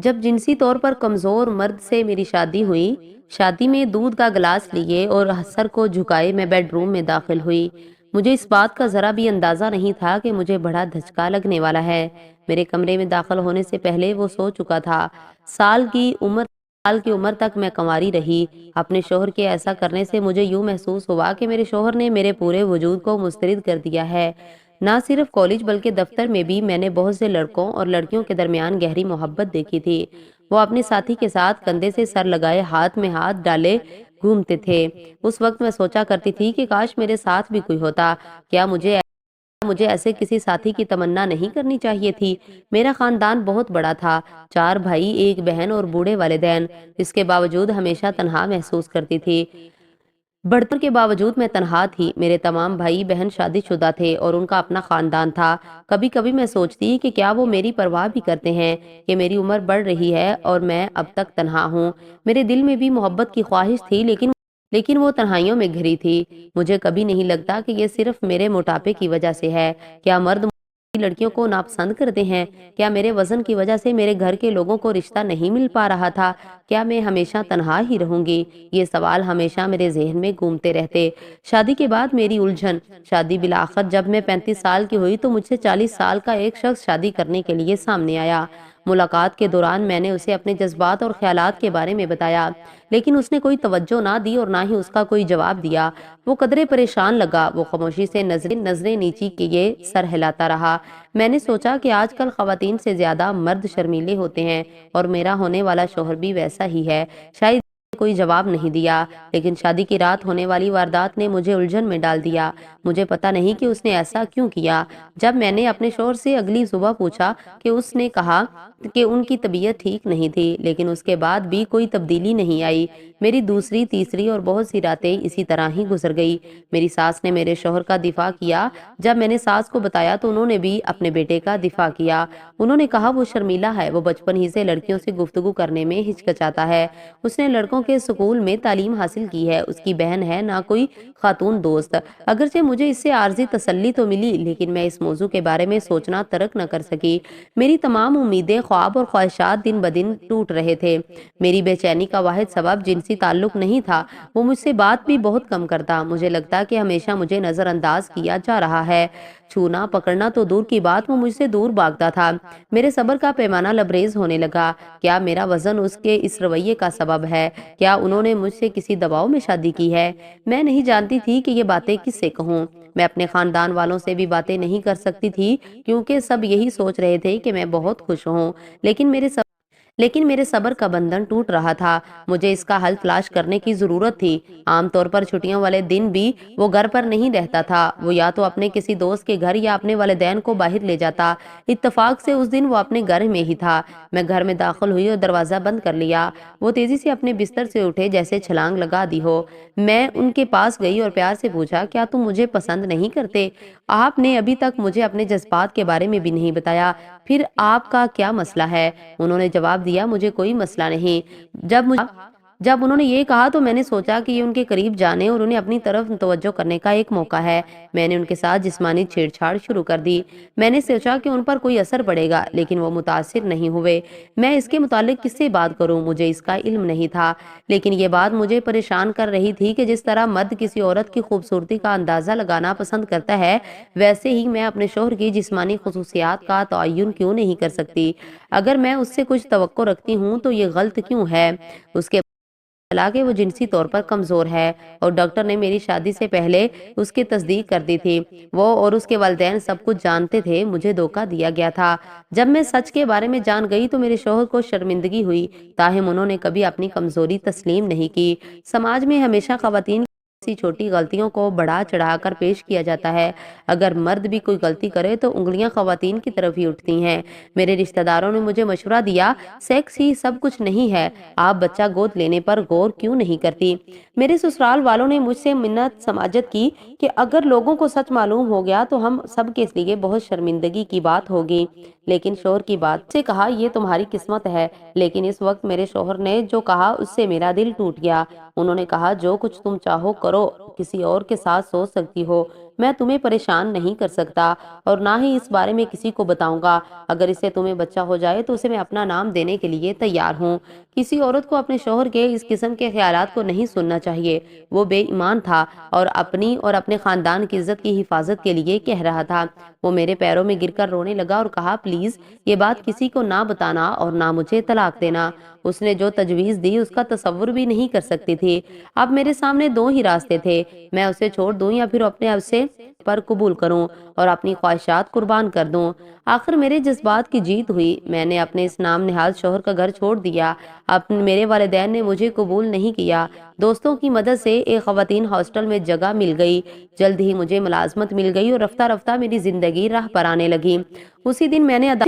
جب جنسی طور پر کمزور مرد سے میری شادی ہوئی، شادی میں دودھ کا گلاس لیے اور سر کو جھکائے میں بیڈ روم میں داخل ہوئی۔ مجھے اس بات کا ذرا بھی اندازہ نہیں تھا کہ مجھے بڑا دھچکا لگنے والا ہے۔ میرے کمرے میں داخل ہونے سے پہلے وہ سو چکا تھا۔ سال کی عمر سال کی عمر تک میں کنواری رہی۔ اپنے شوہر کے ایسا کرنے سے مجھے یوں محسوس ہوا کہ میرے شوہر نے میرے پورے وجود کو مسترد کر دیا ہے۔ نہ صرف کالج بلکہ دفتر میں بھی میں نے بہت سے لڑکوں اور لڑکیوں کے درمیان گہری محبت دیکھی تھی۔ وہ اپنے ساتھی کے ساتھ کندھے سے سر لگائے ہاتھ میں ہاتھ ڈالے گھومتے تھے۔ اس وقت میں سوچا کرتی تھی کہ کاش میرے ساتھ بھی کوئی ہوتا۔ کیا مجھے ایسے کسی ساتھی کی تمنا نہیں کرنی چاہیے تھی؟ میرا خاندان بہت بڑا تھا، 4 بھائی، 1 بہن اور بوڑھے والدین۔ اس کے باوجود ہمیشہ تنہا محسوس کرتی تھی۔ بڑھتر کے باوجود میں تنہا تھی۔ میرے تمام بھائی بہن شادی شدہ تھے اور ان کا اپنا خاندان تھا۔ کبھی کبھی میں سوچتی کہ کیا وہ میری پرواہ بھی کرتے ہیں کہ میری عمر بڑھ رہی ہے اور میں اب تک تنہا ہوں۔ میرے دل میں بھی محبت کی خواہش تھی، لیکن وہ تنہائیوں میں گھری تھی۔ مجھے کبھی نہیں لگتا کہ یہ صرف میرے موٹاپے کی وجہ سے ہے۔ کیا مرد لڑکیوں کو ناپسند کرتے ہیں؟ کیا میرے وزن کی وجہ سے میرے گھر کے لوگوں کو رشتہ نہیں مل پا رہا تھا؟ کیا میں ہمیشہ تنہا ہی رہوں گی؟ یہ سوال ہمیشہ میرے ذہن میں گھومتے رہتے۔ شادی کے بعد میری الجھن۔ شادی بالآخر جب میں 35 سال کی ہوئی تو مجھ سے 40 سال کا ایک شخص شادی کرنے کے لیے سامنے آیا۔ ملاقات کے دوران میں نے اسے اپنے جذبات اور خیالات کے بارے میں بتایا، لیکن اس نے کوئی توجہ نہ دی اور نہ ہی اس کا کوئی جواب دیا۔ وہ قدرے پریشان لگا۔ وہ خاموشی سے نظریں نیچی کیے سر ہلاتا رہا۔ میں نے سوچا کہ آج کل خواتین سے زیادہ مرد شرمیلے ہوتے ہیں اور میرا ہونے والا شوہر بھی ویسا ہی ہے۔ شاید کوئی جواب نہیں دیا، لیکن شادی کی رات ہونے والی واردات نے مجھے الجھن میں ڈال دیا۔ مجھے پتا نہیں کہ اس نے ایسا کیوں کیا۔ جب میں نے اپنے شوہر سے اگلی صبح پوچھا کہ اس نے کہا کہ ان کی طبیعت ٹھیک نہیں تھی، لیکن اس کے بعد بھی کوئی تبدیلی نہیں آئی۔ میری دوسری، تیسری اور بہت سی راتیں اسی طرح ہی گزر گئی۔ میری ساس نے میرے شوہر کا دفاع کیا۔ جب میں نے ساس کو بتایا تو انہوں نے بھی اپنے بیٹے کا دفاع کیا۔ انہوں نے کہا وہ شرمیلا ہے، وہ بچپن ہی سے لڑکیوں سے گفتگو کرنے میں ہچکچاتا ہے۔ اس نے لڑکوں کے اسکول میں تعلیم حاصل کی ہے، اس کی بہن ہے، نہ کوئی خاتون دوست۔ اگرچہ مجھے اس سے عارضی تسلی تو ملی، لیکن میں اس موضوع کے بارے میں سوچنا ترک نہ کر سکی۔ میری تمام امیدیں، خواب اور خواہشات دن بدن ٹوٹ رہے تھے۔ میری بے چینی کا واحد سبب جنسی تعلق نہیں تھا۔ وہ مجھ سے بات بھی بہت کم کرتا۔ مجھے لگتا کہ ہمیشہ مجھے نظر انداز کیا جا رہا ہے۔ چھونا پکڑنا تو دور کی بات، وہ مجھ سے دور بھاگتا تھا۔ میرے صبر کا پیمانہ لبریز ہونے لگا۔ کیا میرا وزن اس کے اس رویے کا سبب ہے؟ کیا انہوں نے مجھ سے کسی دباؤ میں شادی کی ہے؟ میں نہیں جانتی تھی کہ یہ باتیں کس سے کہوں۔ میں اپنے خاندان والوں سے بھی باتیں نہیں کر سکتی تھی، کیونکہ سب یہی سوچ رہے تھے کہ میں بہت خوش ہوں، لیکن میرے صبر کا بندھن ٹوٹ رہا تھا۔ مجھے اس کا حل تلاش کرنے کی ضرورت تھی۔ عام طور پر چھٹیوں والے دن بھی وہ گھر پر نہیں رہتا تھا۔ وہ یا تو اپنے کسی دوست کے گھر یا اپنے والدین کو باہر لے جاتا۔ اتفاق سے اس دن وہ اپنے گھر میں ہی تھا۔ میں گھر میں داخل ہوئی اور دروازہ بند کر لیا۔ وہ تیزی سے اپنے بستر سے اٹھے جیسے چھلانگ لگا دی ہو۔ میں ان کے پاس گئی اور پیار سے پوچھا، کیا تم مجھے پسند نہیں کرتے؟ آپ نے ابھی تک مجھے اپنے جذبات کے بارے میں بھی نہیں بتایا، پھر آپ کا کیا مسئلہ ہے؟ انہوں نے جواب دیا، مجھے کوئی مسئلہ نہیں۔ جب انہوں نے یہ کہا تو میں نے سوچا کہ یہ ان کے قریب جانے اور انہیں اپنی طرف توجہ کرنے کا ایک موقع ہے۔ میں نے ان کے ساتھ جسمانی چھیڑ چھاڑ شروع کر دی۔ میں نے سوچا کہ ان پر کوئی اثر پڑے گا، لیکن وہ متاثر نہیں ہوئے۔ میں اس کے متعلق کس سے بات کروں؟ مجھے اس کا علم نہیں تھا، لیکن یہ بات مجھے پریشان کر رہی تھی کہ جس طرح مرد کسی عورت کی خوبصورتی کا اندازہ لگانا پسند کرتا ہے، ویسے ہی میں اپنے شوہر کی جسمانی خصوصیات کا تعین کیوں نہیں کر سکتی؟ اگر میں اس سے کچھ توقع رکھتی ہوں تو یہ غلط کیوں ہے؟ اس کے بلا کہ وہ جنسی طور پر کمزور ہے اور ڈاکٹر نے میری شادی سے پہلے اس کی تصدیق کر دی تھی۔ وہ اور اس کے والدین سب کچھ جانتے تھے۔ مجھے دھوکہ دیا گیا تھا۔ جب میں سچ کے بارے میں جان گئی تو میرے شوہر کو شرمندگی ہوئی، تاہم انہوں نے کبھی اپنی کمزوری تسلیم نہیں کی۔ سماج میں ہمیشہ خواتین ایسی چھوٹی غلطیوں کو بڑھا چڑھا کر پیش کیا جاتا ہے۔ اگر مرد بھی کوئی غلطی کرے تو انگلیاں خواتین کی طرف ہی اٹھتی ہیں۔ میرے رشتہ داروں نے مجھے مشورہ دیا، سیکس ہی سب کچھ نہیں ہے، آپ بچہ گود لینے پر غور کیوں نہیں کرتی؟ میرے سسرال والوں نے مجھ سے منت سماجت کی کہ اگر لوگوں کو سچ معلوم ہو گیا تو ہم سب کے لیے بہت شرمندگی کی بات ہوگی۔ لیکن شوہر کی بات سے کہا، یہ تمہاری قسمت ہے۔ لیکن اس وقت میرے شوہر نے جو کہا اس سے میرا دل ٹوٹ گیا۔ انہوں نے کہا، جو کچھ تم چاہو کرو، کسی اور کے ساتھ سو سکتی ہو، میں تمہیں پریشان نہیں کر سکتا اور نہ ہی اس بارے میں کسی کو بتاؤں گا۔ اگر اسے تمہیں بچہ ہو جائے تو اسے میں اپنا نام دینے کے لیے تیار ہوں۔ کسی عورت کو اپنے شوہر کے اس قسم کے خیالات کو نہیں سننا چاہیے۔ وہ بے ایمان تھا اور اپنی اور اپنے خاندان کی عزت کی حفاظت کے لیے کہہ رہا تھا۔ وہ میرے پیروں میں گر کر رونے لگا اور کہا، پلیز یہ بات کسی کو نہ بتانا اور نہ مجھے طلاق دینا۔ اس نے جو تجویز دی اس کا تصور بھی نہیں کر سکتی تھی۔ اب میرے سامنے دو ہی راستے تھے، میں اسے چھوڑ دوں یا پھر اپنے اب سے پر قبول کروں اور اپنی خواہشات قربان کر دوں۔ آخر میرے جذبات کی جیت ہوئی، میں نے اپنے اس نام نہاد شوہر کا گھر چھوڑ دیا۔ اب میرے والدین نے مجھے قبول نہیں کیا۔ دوستوں کی مدد سے ایک خواتین ہاسٹل میں جگہ مل گئی۔ جلد ہی مجھے ملازمت مل گئی اور رفتہ رفتہ میری زندگی راہ پر آنے لگی۔ اسی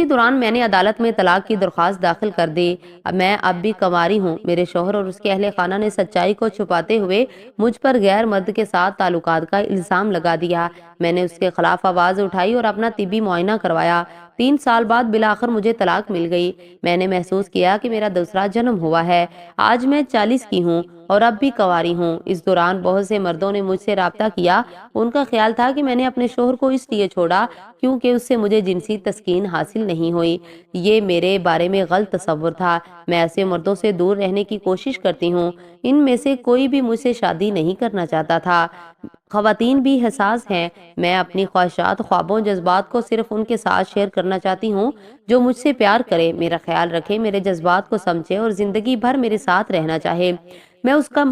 دوران میں نے عدالت میں طلاق کی درخواست داخل کر دی۔ میں اب بھی کنواری ہوں۔ میرے شوہر اور اس کے اہل خانہ نے سچائی کو چھپاتے ہوئے مجھ پر غیر مرد کے ساتھ تعلقات کا الزام لگا دیا۔ میں نے اس کے خلاف آواز اٹھائی اور اپنا طبی معائنہ کروایا۔ 3 سال بعد بالآخر مجھے طلاق مل گئی۔ میں نے محسوس کیا کہ میرا دوسرا جنم ہوا ہے۔ آج میں 40 کی ہوں اور اب بھی کنواری ہوں۔ اس دوران بہت سے مردوں نے مجھ سے رابطہ کیا۔ ان کا خیال تھا کہ میں نے اپنے شوہر کو اس لیے چھوڑا کیونکہ اس سے مجھے جنسی تسکین حاصل نہیں ہوئی۔ یہ میرے بارے میں غلط تصور تھا۔ میں ایسے مردوں سے دور رہنے کی کوشش کرتی ہوں۔ ان میں سے کوئی بھی مجھ سے شادی نہیں کرنا چاہتا تھا۔ خواتین بھی حساس ہیں۔ میں اپنی خواہشات، خوابوں، جذبات کو صرف ان کے ساتھ شیئر کرنا چاہتی ہوں جو مجھ سے پیار کرے، میرا خیال رکھے، میرے جذبات کو سمجھے اور زندگی بھر میرے ساتھ رہنا چاہے۔ میں اس کا